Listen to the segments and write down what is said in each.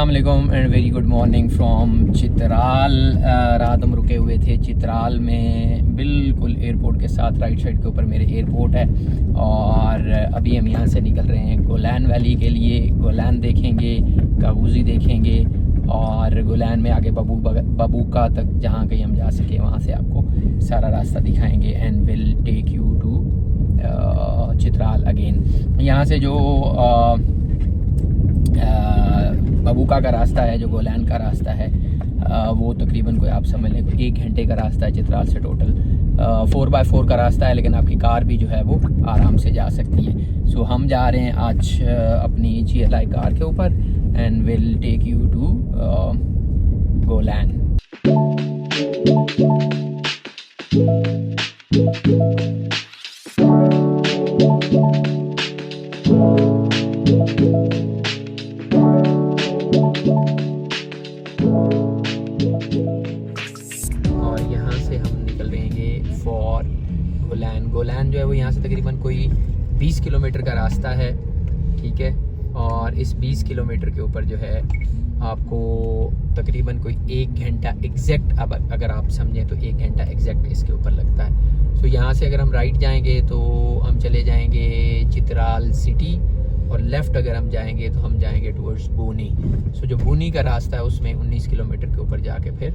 अस्सलाम and very good morning from Chitral. रात हम रुके हुए थे चित्राल में, बिल्कुल एयरपोर्ट के साथ राइट साइड के ऊपर मेरे एयरपोर्ट है। और अभी हम यहाँ से निकल रहे हैं गोलैन वैली के लिए। गोलैन देखेंगे, काबूजी देखेंगे और गोलैन में आगे बबूका तक जहाँ कहीं हम जा सके वहाँ से आपको सारा रास्ता दिखाएंगे and will take you to Chitral again. यहाँ से जो बबूका का रास्ता है, जो गोलैन का रास्ता है, वो तकरीबन कोई आप समझ लें 1 घंटे का रास्ता है चित्राल से। टोटल 4x4 का रास्ता है, लेकिन आपकी कार भी जो है वो आराम से जा सकती है। सो हम जा रहे हैं आज अपनी GLI कार के ऊपर and will take you to Golen. और यहाँ से हम निकल रहेंगे फॉर गोलैन। गोलैन जो है वो यहाँ से तकरीबन कोई 20 किलोमीटर का रास्ता है, ठीक है। और इस 20 किलोमीटर के ऊपर जो है आपको तकरीबन कोई 1 घंटा एग्जैक्ट, अब अगर आप समझें तो 1 घंटा एग्जैक्ट इसके ऊपर लगता है। सो यहाँ से अगर हम राइट जाएंगे तो हम चले जाएंगे चित्राल सिटी, और लेफ़्ट अगर हम जाएंगे तो हम जाएंगे टुवर्ड्स बूनी। सो जो बूनी का रास्ता है उसमें 19 किलोमीटर के ऊपर जाके फिर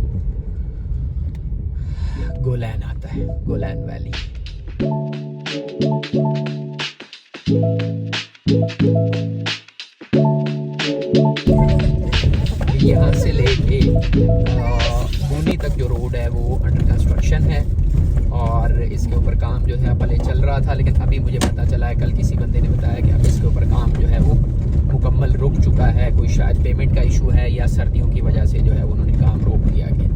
गोलैन आता है, गोलैन वैली। यहाँ से लेके बूनी तक जो रोड है वो अंडर कंस्ट्रक्शन है, और इसके ऊपर काम जो है पहले चल रहा था, लेकिन अभी मुझे पता चला है, कल किसी बंदे ने बताया कि अब इसके ऊपर काम जो है वो मुकम्मल रुक चुका है। कोई शायद पेमेंट का इशू है या सर्दियों की वजह से जो है उन्होंने काम रोक दिया गया।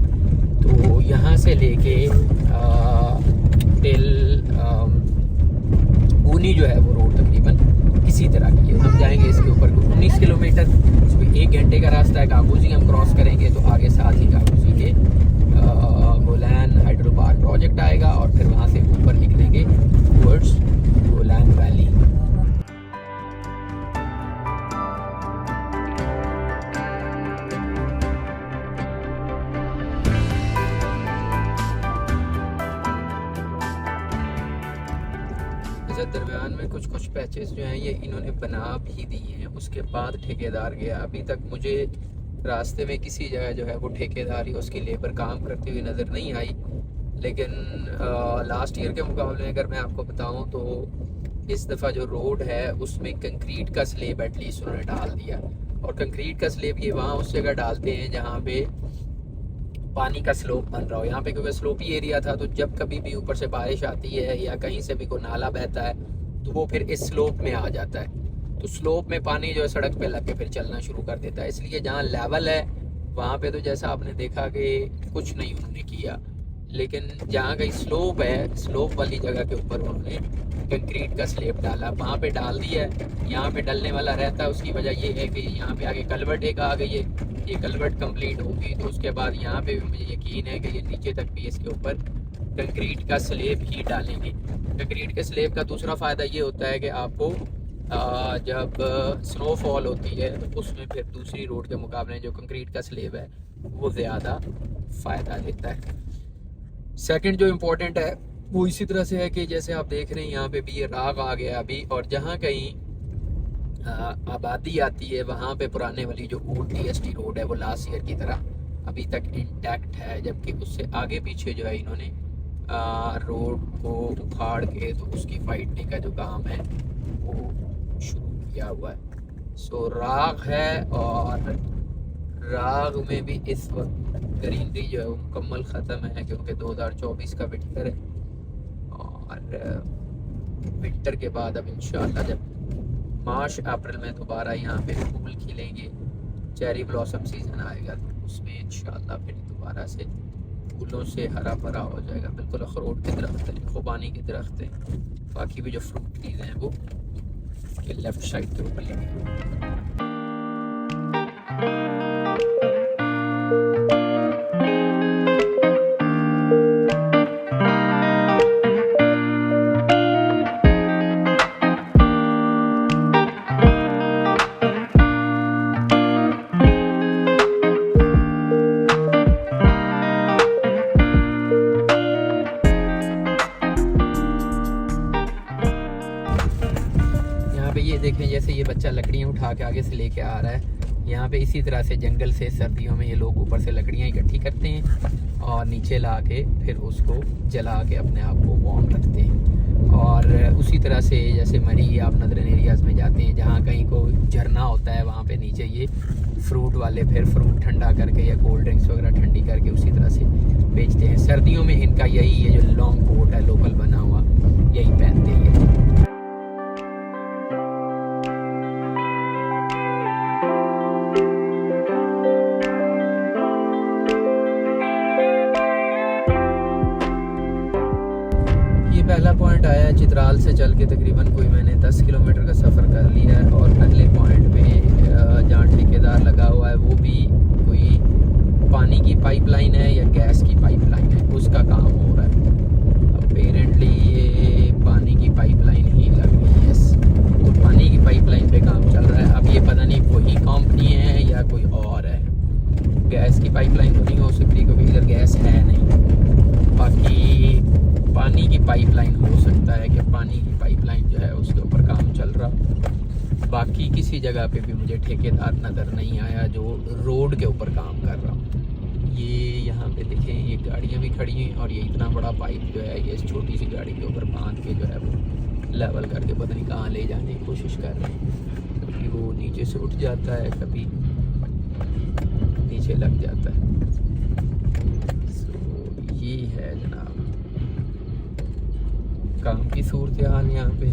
तो यहाँ से लेके टिल बूनी जो है वो रोड तकरीबन इसी तरह की है। हम जाएंगे इसके ऊपर 19 किलोमीटर, 1 घंटे का रास्ता है। काबूजी हम क्रॉस करेंगे तो आगे साथ ही काबूजी के गोलैन हाइड्रो पार्क प्रोजेक्ट आएगा, और फिर वहाँ से ऊपर निकलेंगे टुवर्ड्स गोलैन वैली। दरमियान में कुछ पैचेस जो हैं ये इन्होंने बना भी दिए हैं, उसके बाद ठेकेदार गया। अभी तक मुझे रास्ते में किसी जगह जो है वो ठेकेदार या उसकी लेबर काम करती हुई नज़र नहीं आई। लेकिन लास्ट ईयर के मुकाबले में अगर मैं आपको बताऊं तो इस दफ़ा जो रोड है उसमें कंक्रीट का स्लेब एटलीस्ट उन्होंने डाल दिया। और कंक्रीट का स्लेब ये वहाँ उस जगह डालते हैं जहाँ पे पानी का स्लोप बन रहा हो। यहाँ पे क्योंकि स्लोपी एरिया था, तो जब कभी भी ऊपर से बारिश आती है या कहीं से भी कोई नाला बहता है तो वो फिर इस स्लोप में आ जाता है। तो स्लोप में पानी जो है सड़क पे लग के फिर चलना शुरू कर देता है। इसलिए जहाँ लेवल है वहाँ पे तो जैसा आपने देखा कि कुछ नहीं उन्होंने किया, लेकिन जहाँ कहीं स्लोप है, स्लोप वाली जगह के ऊपर उन्होंने कंक्रीट का स्लेब डाला, वहाँ पे डाल दिया है। यहाँ पे डलने वाला रहता है। उसकी वजह ये है कि यहाँ पे आगे कलवर्ट एक आ गई है, ये कलवर्ट कंप्लीट होगी तो उसके बाद यहाँ पे भी मुझे यकीन है कि ये नीचे तक भी इसके ऊपर कंक्रीट का स्लेब ही डालेंगे। कंक्रीट के स्लेब का दूसरा फ़ायदा ये होता है कि आपको जब स्नोफॉल होती है तो उसमें फिर दूसरी रोड के मुकाबले जो कंक्रीट का स्लेब है वो ज़्यादा फ़ायदा देता है। सेकंड जो इम्पोर्टेंट है वो इसी तरह से है कि जैसे आप देख रहे हैं यहाँ पे भी ये राग आ गया अभी, और जहाँ कहीं आबादी आती है वहाँ पे पुराने वाली जो ओल्ड TST रोड है वो लास्ट ईयर की तरह अभी तक इंटैक्ट है, जबकि उससे आगे पीछे जो है इन्होंने रोड को उखाड़ के तो उसकी फाइटने का जो काम है वो शुरू किया हुआ है। सो राग है, और राग में भी इस वक्त ग्रीनरी जो है वो मुकम्मल ख़त्म है, क्योंकि 2024 का विंटर है, और विंटर के बाद अब इंशाल्लाह जब मार्च अप्रैल में दोबारा यहाँ पे फूल खिलेंगे, चेरी ब्लॉसम सीज़न आएगा, तो उसमें इंशाल्लाह फिर दोबारा से फूलों से हरा भरा हो जाएगा। बिल्कुल अखरोट के दरख्त हैं, खुबानी के दरख्त हैं, बाकी भी जो फ्रूट ट्रीज हैं वो लेफ्ट साइड के ऊपर लगे। देखें जैसे ये बच्चा लकड़ियाँ उठा के आगे से लेके आ रहा है। यहाँ पे इसी तरह से जंगल से सर्दियों में ये लोग ऊपर से लकड़ियाँ इकट्ठी करते हैं और नीचे ला के फिर उसको जला के अपने आप को वार्म रखते हैं। और उसी तरह से जैसे मरी आप नदरन एरियाज़ में जाते हैं जहाँ कहीं को झरना होता है, वहाँ पे नीचे ये फ्रूट वाले फिर फ्रूट ठंडा करके या कोल्ड ड्रिंक्स वगैरह ठंडी करके उसी तरह से बेचते हैं। सर्दियों में इनका यही है, जो लॉन्ग कोट है लोकल बना हुआ, यही पहनते हैं ये। पहला पॉइंट आया है चित्राल से चल के तकरीबन कोई मैंने 10 किलोमीटर का सफ़र कर लिया है। और पहले पॉइंट पे जहाँ ठेकेदार लगा हुआ है वो भी कोई पानी की पाइपलाइन है या गैस की पाइपलाइन है, उसका काम हो रहा है। अपेरेंटली ये पानी की पाइपलाइन ही लग रही है और पानी की पाइपलाइन पे काम चल रहा है। अब ये पता नहीं वही कंपनी है या कोई और है। गैस की पाइपलाइन तो नहीं हो सकती क्योंकि इधर गैस है नहीं। बाकी पानी की पाइपलाइन हो सकता है कि पानी की पाइपलाइन जो है उसके ऊपर काम चल रहा। बाकी किसी जगह पे भी मुझे ठेकेदार नज़र नहीं आया जो रोड के ऊपर काम कर रहा। ये यहाँ पे देखें ये गाड़ियाँ भी खड़ी हैं और ये इतना बड़ा पाइप जो है ये इस छोटी सी गाड़ी के ऊपर बांध के जो है वो लेवल करके पता नहीं कहाँ ले जाने की कोशिश कर रहे हैं। कभी वो नीचे से उठ जाता है, कभी नीचे लग जाता है। तो ये है जनाब काम की सूरत हाल यहाँ पे।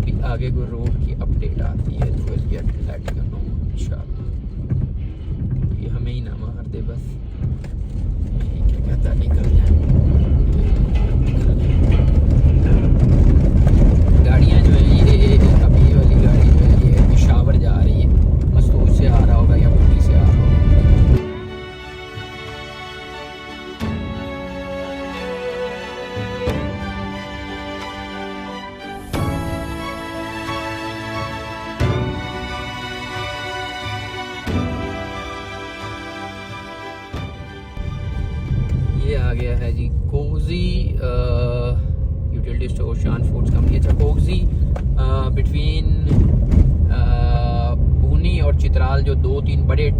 भी आगे कोई रोड की अपडेट आती है तो लेट यू नो इंशाल्लाह। ये हमें ही ना मार दे बस, ये क्या कहता निकल जाए। गाड़ियाँ जो है ये अभी वाली गाड़ी जो है ये पेशावर जा रही है, मस्तूर से आ रहा होगा या पुणे से आ रहा होगा। ये आ गया है जी कोगजी यूटिलिटी स्टोर शान फूड्स कंपनी। अच्छा कोगजी बिटवीन पूनी और चित्राल जो 2-3 बड़े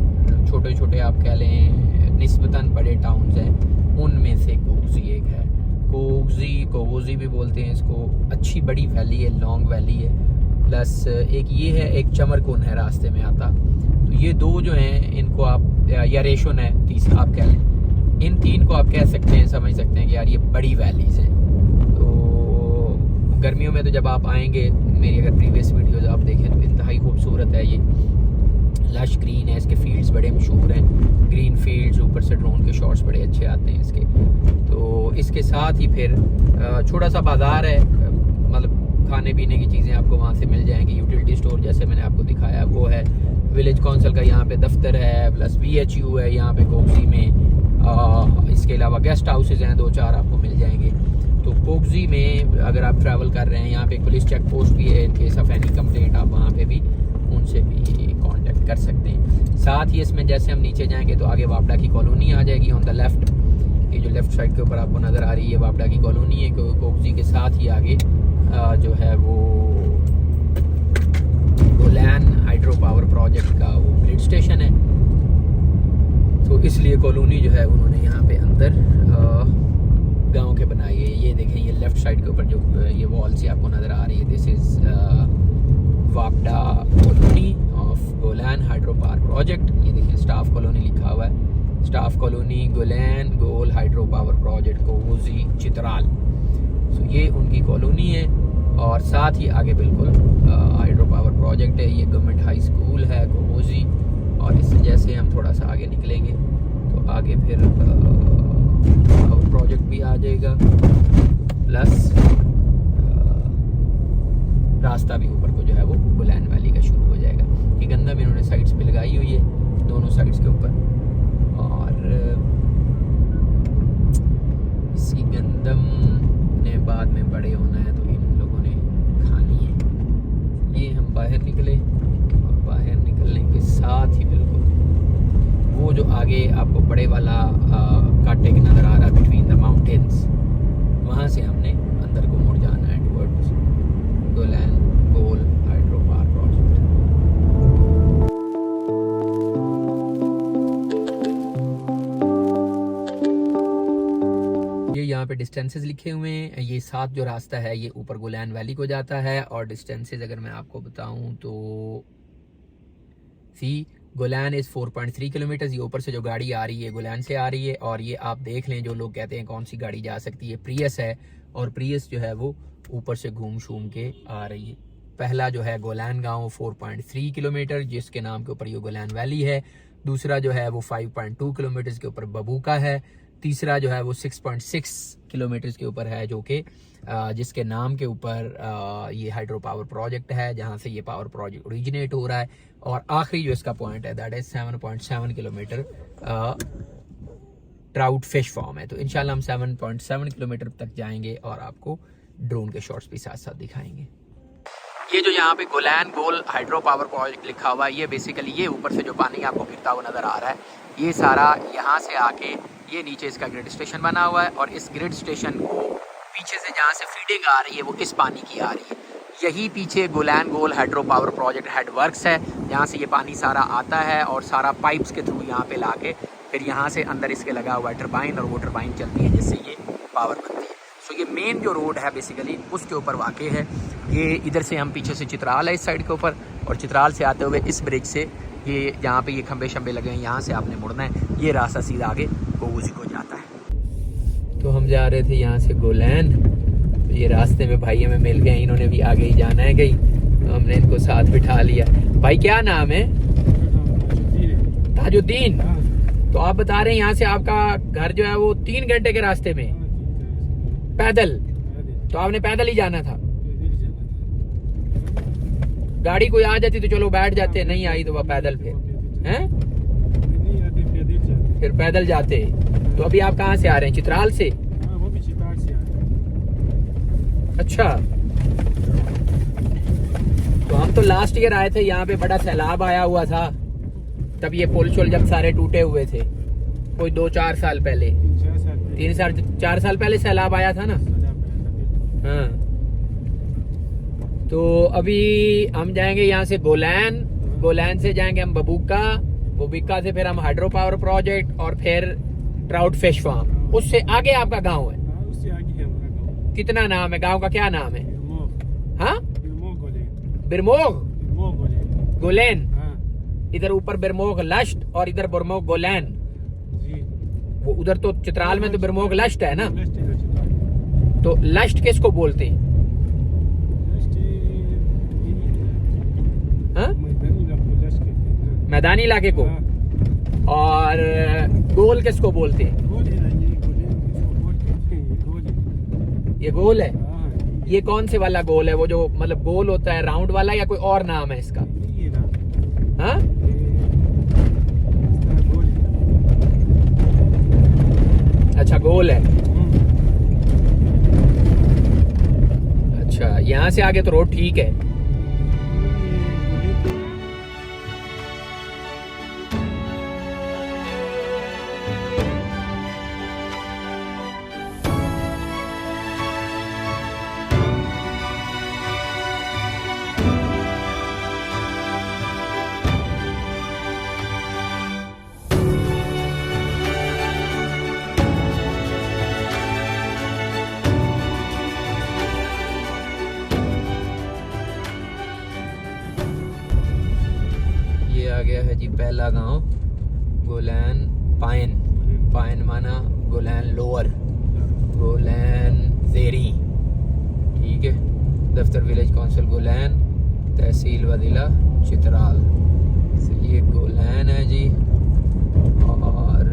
छोटे छोटे आप कह लें निस्बतन बड़े टाउन्स हैं उनमें से कोगजी एक है। कोगजी भी बोलते हैं इसको। अच्छी बड़ी वैली है, लॉन्ग वैली है। प्लस एक ये है, एक चमरकुन है रास्ते में आता। तो ये दो जो हैं इनको आप या रेशोन है तीसरा आप कह लें, इन तीन को आप कह सकते हैं, समझ सकते हैं कि यार ये बड़ी वैलीज़ हैं। तो गर्मियों में तो जब आप आएंगे, मेरी अगर प्रीवियस वीडियोस आप देखें तो इंतहाई खूबसूरत है। ये लश ग्रीन है, इसके फील्ड्स बड़े मशहूर हैं, ग्रीन फील्ड्स। ऊपर से ड्रोन के शॉट्स बड़े अच्छे आते हैं इसके। तो इसके साथ ही फिर छोटा सा बाज़ार है, मतलब खाने पीने की चीज़ें आपको वहाँ से मिल जाएंगी। यूटिलिटी स्टोर जैसे मैंने आपको दिखाया वो है। विलेज काउंसिल का यहाँ पे दफ्तर है, प्लस VHU है यहाँ पे कोगजी में। इसके अलावा गेस्ट हाउसेज हैं 2-4 आपको मिल जाएंगे। तो कोगजी में अगर आप ट्रैवल कर रहे हैं, यहाँ पे एक पुलिस चेक पोस्ट भी है। In case of any complaint आप वहाँ पे भी उनसे भी कांटेक्ट कर सकते हैं। साथ ही इसमें जैसे हम नीचे जाएंगे तो आगे वापडा की कॉलोनी आ जाएगी ऑन द लेफ्ट। ये जो लेफ्ट साइड के ऊपर आपको नज़र आ रही है वापडा की कॉलोनी है। कोगजी के साथ ही आगे जो है वो गोलैन हाइड्रो पावर प्रोजेक्ट का वो ग्रिड स्टेशन है। तो इसलिए कॉलोनी जो है उन्होंने यहाँ पे अंदर गांव के बनाई है। ये देखें ये लेफ्ट साइड के ऊपर जो ये वॉल से आपको नज़र आ रही है, दिस इज़ वापडा colony of Golen hydro power project. ये देखिए स्टाफ कॉलोनी लिखा हुआ है, staff colony Golen Gol hydro power project Koghozi Chitral. तो ये उनकी कॉलोनी है और साथ ही आगे बिल्कुल हाइड्रो पावर प्रोजेक्ट है। ये गवर्नमेंट हाई स्कूल है कोगजी। और इससे जैसे हम थोड़ा सा आगे निकलेंगे तो आगे फिर पावर प्रोजेक्ट भी आ जाएगा, प्लस रास्ता भी ऊपर को जो है वो गोलैन वैली का शुरू हो जाएगा। ये गंदम इन्होंने साइड्स पे लगाई हुई है दोनों साइड्स के ऊपर। और इसी गंदम ने बाद में बड़े होना है तो इन लोगों ने खानी है। ये हम बाहर निकले और बाहर निकलने के साथ ही बिल्कुल वो जो आगे आपको बड़े वाला काटे के नज़र आ रहा है बिटवीन द माउंटेन्स, वहाँ से हमने अंदर को मुड़ जाना है towards गोलैन Gol hydro power project. Distances लिखे हुए हैं। ये 7 जो रास्ता है ये ऊपर गोलैन वैली को जाता है, और डिस्टेंसेस अगर मैं आपको बताऊं तो गोलैन इज़ 4.3 किलोमीटर। ये ऊपर से जो गाड़ी आ रही है गोलैन से आ रही है, और ये आप देख लें, जो लोग कहते हैं कौन सी गाड़ी जा सकती है, प्रियस है, और प्रियस जो है वो ऊपर से घूम शूम के आ रही है। पहला जो है गोलैन गांव 4.3 किलोमीटर जिसके नाम के ऊपर ये गोलैन वैली है। दूसरा जो है वो 5.2 किलोमीटर के ऊपर बबूका है। तीसरा जो है वो 6.6 किलोमीटर के ऊपर है, जो कि जिसके नाम के ऊपर ये हाइड्रो पावर प्रोजेक्ट है, जहाँ से ये पावर प्रोजेक्ट ओरिजिनेट हो रहा है। और आखिरी जो इसका पॉइंट है that is 7.7 kilometre trout fish farm है। तो इंशाल्लाह हम 7.7 किलोमीटर तक जाएंगे और आपको ड्रोन के शॉट्स भी साथ साथ दिखाएंगे। ये जो यहाँ पे गोलैन गोल हाइड्रो पावर प्रोजेक्ट लिखा हुआ है, ये बेसिकली ये ऊपर से जो पानी आपको गिरता हुआ नज़र आ रहा है, ये सारा यहाँ से आके ये नीचे इसका ग्रिड स्टेशन बना हुआ है, और इस ग्रिड स्टेशन को पीछे से जहाँ से फीडिंग आ रही है वो इस पानी की आ रही है। यही पीछे Golen Gol hydro power project head works है, जहाँ से ये पानी सारा आता है और सारा पाइप्स के थ्रू यहाँ पे लाके फिर यहाँ से अंदर इसके लगा हुआ है टरबाइन, और वो टरबाइन चलती है जिससे ये पावर बनती है। सो ये मेन जो रोड है बेसिकली उसके ऊपर वाक़ई है। ये इधर से हम पीछे से चित्राल है इस साइड के ऊपर, और चित्राल से आते हुए इस ब्रिज से ये जहाँ पे ये खंबे शंबे लगे हैं यहाँ से आपने मुड़ना है, ये रास्ता सीधा आगे कोवूजी को जाता है। तो हम जा रहे थे यहाँ से गोलैन, तो ये रास्ते में भाई हमें मिल गए, इन्होंने भी आगे ही जाना है कहीं, तो हमने इनको साथ बिठा लिया। भाई क्या नाम है? ताजुद्दीन। तो आप बता रहे हैं यहाँ से आपका घर जो है वो 3 घंटे के रास्ते में पैदल, तो आपने पैदल ही जाना था? गाड़ी कोई आ जाती तो चलो बैठ जाते, नहीं आई तो वह पैदल फिर पैदल जाते। तो अभी आप कहाँ से आ रहे हैं? चित्राल से? अच्छा, तो हम तो लास्ट ईयर आए थे, यहाँ पे बड़ा सैलाब आया हुआ था, तब ये पुल शुल जब सारे टूटे हुए थे, कोई 2-4 साल पहले, 4 साल पहले सैलाब आया था ना। हाँ, तो अभी हम जाएंगे यहाँ से गोलैन, गोलैन से जाएंगे हम बबूका, बबूका से फिर हम हाइड्रो पावर प्रोजेक्ट, और फिर ट्राउट फिश फार्म। उससे आगे आपका गांव है? उससे आगे है हमारा गांव। कितना नाम है गांव का? क्या नाम है? हाँ, बिरमोग गोलैन। इधर ऊपर बिरमोग लश्ट और इधर बिरमोग गोलैन। वो उधर तो चित्राल में तो बिरमोग लश्ट है ना, तो लश्ट किसको बोलते हैं? हाँ? मैदानी इलाके को। और गोल किसको बोलते हैं? ये गोल है। ये कौन से वाला गोल है? वो जो मतलब गोल होता है राउंड वाला, या कोई और नाम है इसका? हाँ, अच्छा गोल है। अच्छा, यहाँ से आगे तो रोड ठीक है। आ गया है जी पहला गांव, गोलैन पाइन। पाइन माना गोलैन लोअर, गोलैन जेरी, ठीक है। दफ्तर विलेज काउंसिल गोलैन, तहसील वदिला चित्राल। ये गोलैन है जी, और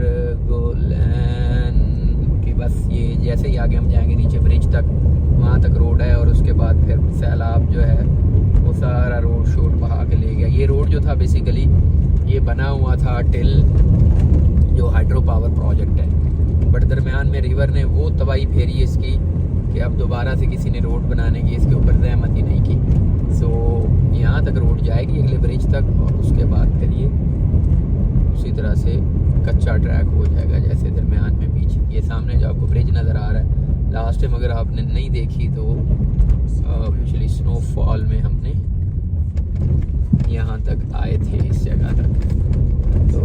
गोलैन के बस ये जैसे ही आगे हम जाएंगे नीचे ब्रिज तक, वहाँ तक रोड है, और उसके बाद फिर सैलाब जो है वो सारा रोड शोड बहा के ले गया। ये रोड जो था बेसिकली ये बना हुआ था टिल जो हाइड्रो पावर प्रोजेक्ट है, बट दरमियान में रिवर ने वो तबाही फेरी इसकी कि अब दोबारा से किसी ने रोड बनाने की इसके ऊपर रहमत ही नहीं की। सो यहाँ तक रोड जाएगी अगले ब्रिज तक, और उसके बाद फिर ये उसी तरह से कच्चा ट्रैक हो जाएगा जैसे दरमियान में बीच। ये सामने जो आपको ब्रिज नज़र आ रहा है, लास्ट टाइम अगर आपने नहीं देखी तो पिछली स्नोफॉल में हमने यहाँ तक आए थे, इस जगह तक। तो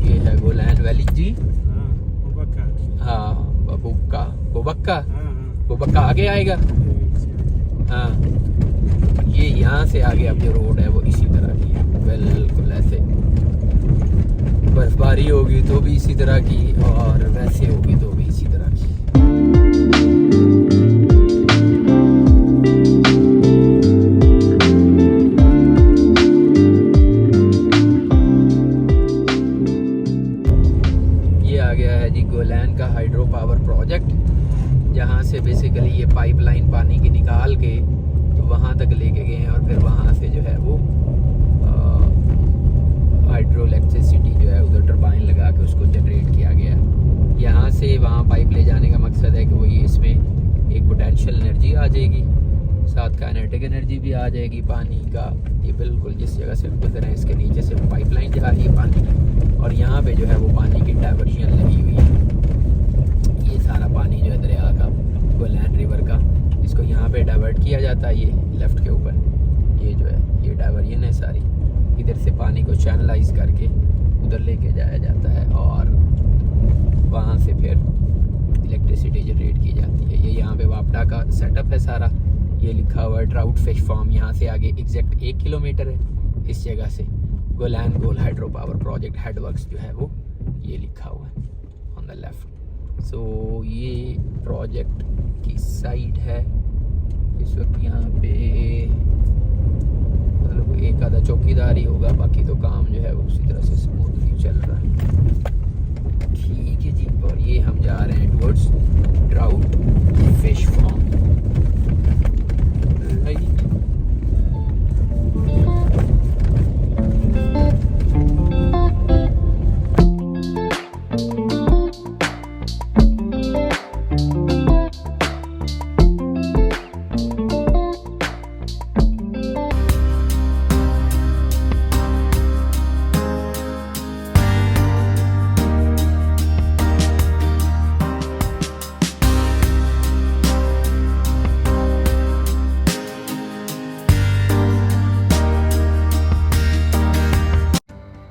ये है गोलैन वैली जी। हाँ, बबुक्का, बुबक्का, हाँ बुबक्का आगे आएगा। हाँ, ये यहाँ से आगे अब जो रोड है वो इसी तरह की है, बिल्कुल ऐसे। बर्फबारी होगी तो भी इसी तरह की, और वैसे होगी तो भी इसी तरह की। ये आ गया है जी गोलैन का हाइड्रो पावर प्रोजेक्ट, जहाँ से बेसिकली ये पाइपलाइन पानी की निकाल के तो वहाँ तक लेके गए हैं, और फिर वहाँ से जो है वो हाइड्रो इलेक्ट्रिसिटी जो है उधर टरबाइन लगा के उसको जनरेट किया गया है। यहाँ से वहाँ पाइप ले जाने का मकसद है कि वही इसमें एक पोटेंशियल एनर्जी आ जाएगी, साथ काइनेटिक एनर्जी भी आ जाएगी पानी का। ये बिल्कुल जिस जगह से गुजर रहे हैं इसके नीचे से वो पाइपलाइन जा रही है पानी की, और यहाँ पे जो है वो पानी की डाइवर्शन लगी हुई है। ये सारा पानी जो है दरिया का, गोलैन रिवर का, इसको यहाँ पे डाइवर्ट किया जाता है। ये लेफ्ट के ऊपर ये जो है ये डाइवर्जन है सारी, इधर से पानी को चैनलाइज करके उधर लेके जाया जाता है, और वहाँ से फिर इलेक्ट्रिसिटी जनरेट की जाती है। ये यहाँ पे वापडा का सेटअप है सारा, ये लिखा हुआ है ट्राउट फिश फार्म। यहाँ से आगे एग्जैक्ट 1 किलोमीटर है इस जगह से। गोलैन Gol hydro power project headworks जो है वो ये लिखा हुआ है ऑन द लेफ्ट। सो ये प्रोजेक्ट की साइड है इस वक्त। यहाँ पे मतलब एक आधा चौकीदार ही होगा, बाकी तो काम जो है वो उसी तरह से स्मूथली चल रहा है। ठीक है जी, और ये हम जा रहे हैं टुवर्ड्स ट्राउट फिश फार्म।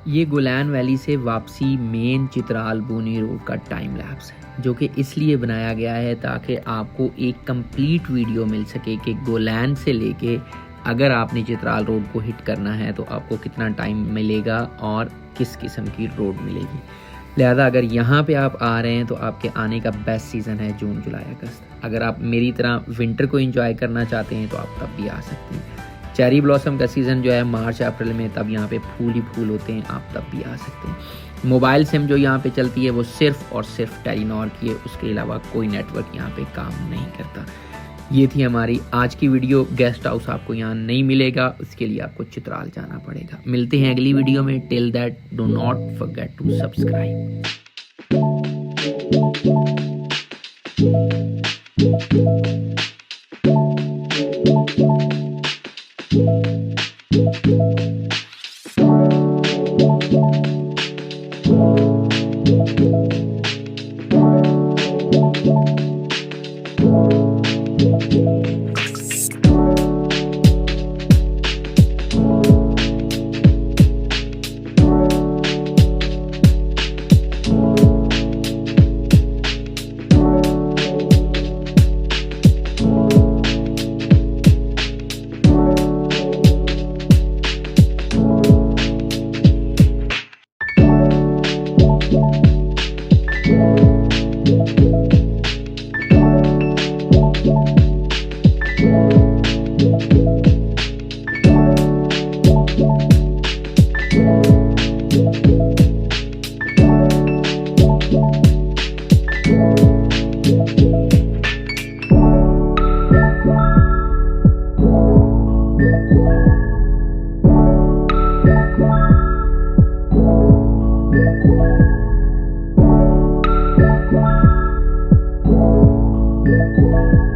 ये गोलैन वैली से वापसी मेन चित्राल बोनी रोड का टाइम लैप्स है, जो कि इसलिए बनाया गया है ताकि आपको एक कंप्लीट वीडियो मिल सके कि गोलैन से लेके अगर आपने चित्राल रोड को हिट करना है तो आपको कितना टाइम मिलेगा और किस किस्म की रोड मिलेगी। लिहाजा अगर यहाँ पे आप आ रहे हैं तो आपके आने का बेस्ट सीज़न है जून जुलाई अगस्त। अगर आप मेरी तरह विंटर को एंजॉय करना चाहते हैं तो आप तब भी आ सकते हैं। चेरी ब्लॉसम का सीज़न जो है मार्च अप्रैल में, तब यहाँ पे फूल ही फूल होते हैं, आप तब भी आ सकते हैं। मोबाइल सिम जो यहाँ पे चलती है वो सिर्फ और सिर्फ टेलीनॉर की है, उसके अलावा कोई नेटवर्क यहाँ पे काम नहीं करता। ये थी हमारी आज की वीडियो। गेस्ट हाउस आपको यहाँ नहीं मिलेगा, उसके लिए आपको चित्राल जाना पड़ेगा। मिलते हैं अगली वीडियो में। Till that do not forget to subscribe. Thank you.